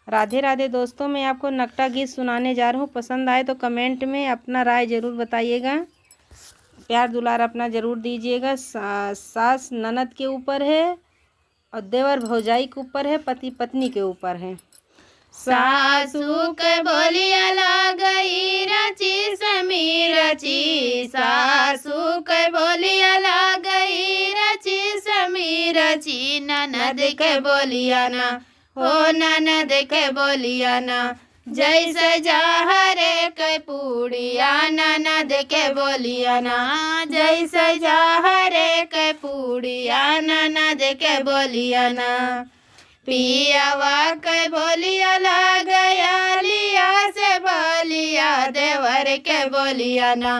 राधे राधे दोस्तों, मैं आपको नकटा गीत सुनाने जा रहा हूँ। पसंद आए तो कमेंट में अपना राय ज़रूर बताइएगा। प्यार दुलार अपना ज़रूर दीजिएगा। सास ननद के ऊपर है और देवर भौजाई के ऊपर है, पति पत्नी के ऊपर है। सासू के बोलिया लागई रची समी रची, सासू के बोलिया लागई रची समी रची। ननद के बोलिया ना हो, ननद के बोलिया ना जैसे जहरे के पूड़िया। ननद के बोलिया ना जैसे जहरे के पूड़िया। ननद के बोलिया ना पियावा के बोलिया लागया लिया से बोलिया। देवर के बोलिया ना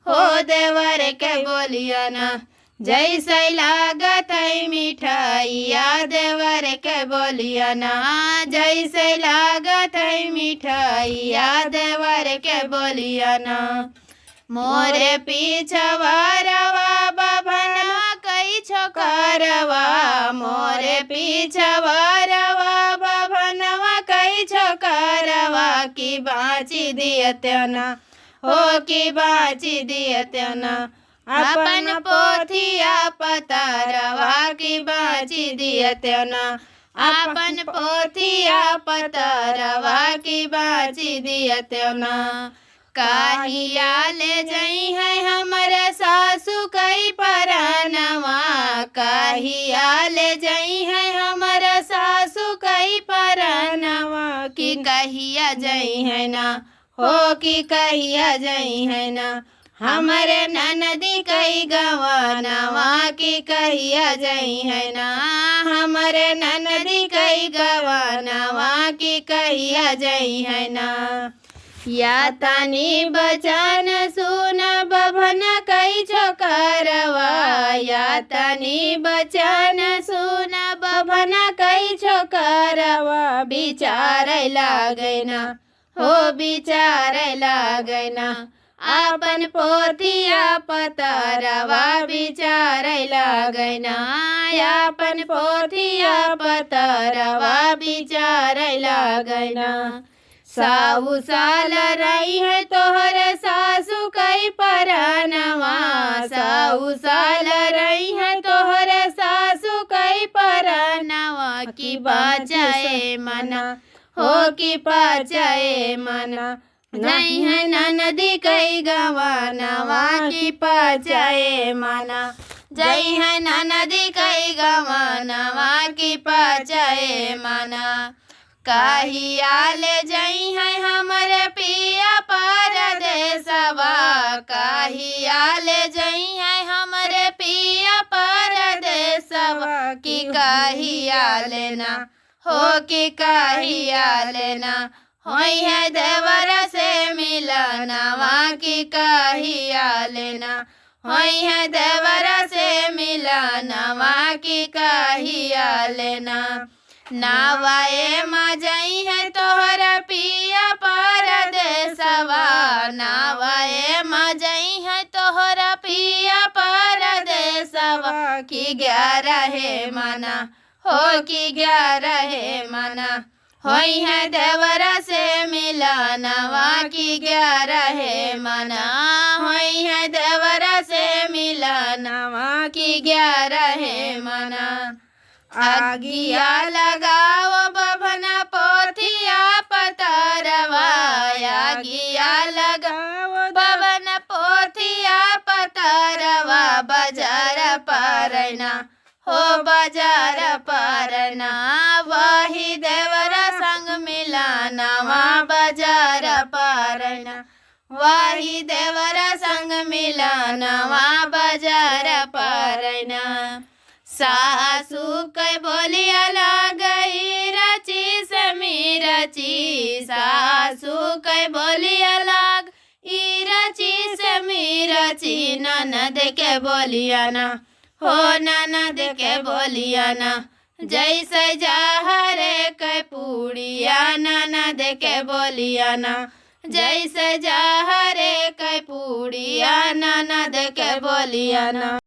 हो, देवर के बोलिया ना जैसे लागत है मिठाइया। देवर के बोलिया ना जैसे लागत है मिठाइया। देवर के बोलिया ना मोरे पीछवा रवा बभनवा कई छोकरवा। मोरे पीछवा रवा बभनवा कई छोकरवा। की बाची दियतना हो, की बाची दियतना अपन पोथिया पतरवा। की बाची दियतना अपन पोथिया पतरवा। की बाची दियतना काहिया ले जई है हमरे सासू कई परनवा। काहिया ले जई है हमरे सासू कई परनवा। की कहिया जई है ना हो, की कहिया जई है ना हमरे ननदी कई गवानवा। की कहिया जई है ना हमरे ननदी कई गवानवा। की कहिया जई है ना या तानी बचन सुन बभन कई छोकरवा। या तानी बचन सुन बभन कई छोकरवा। विचार लागैना हो, विचार लागैना अपन पोथिया पतरवा। विचार लागैना अपन पोथिया पतरवा। विचार लागैना साहू साल रही है तोहरे सासू कई परनवा। साहू साल रही है तोहरे सासू कई परनवा। की बचाए मना हो, की बचाए मना नहीं है ननदी कई गवानवा। की बचाए मना जई है ननदी कई गवानवा। की बचाए मना काहिया ले जई है हमरे पिया परदेसवा। काहिया ले जई है हमरे पिया परदेसवा। की काहिया लेना हो, की काहिया लेना होई है देवर से मिलनवा। की काहिया लेना होई है देवर से मिलनवा। की काहिया लेना नावाए मजई है तोहरा पिया परदेसवा। नावाए मजई है तोहरा पिया परदेसवा। की 11 मना हो, की 11 मना होई है देवर से मिलनवा। की 11 मना होई है देवर से मिलनवा। की 11 मना आगिया लगाओ बभना पोथिया पतरवा। आगिया लगाओ बभना पोथिया पतरवा। बाजार परना हो, बाजार परना वही देवर संग मिलनवा। बाजार परना वही देवर संग मिलनवा। बाजार परना सासू के बोलिया लागई रची समी रची। सासू के बोलिया लाग रची समी रची। ननद के बोलिया ना हो, ननद के बोलिया ना जैसे जहरे के पूड़िया। ननद के बोलिया ना जैसे जहरे के पूड़िया। ननद के बोलिया ना।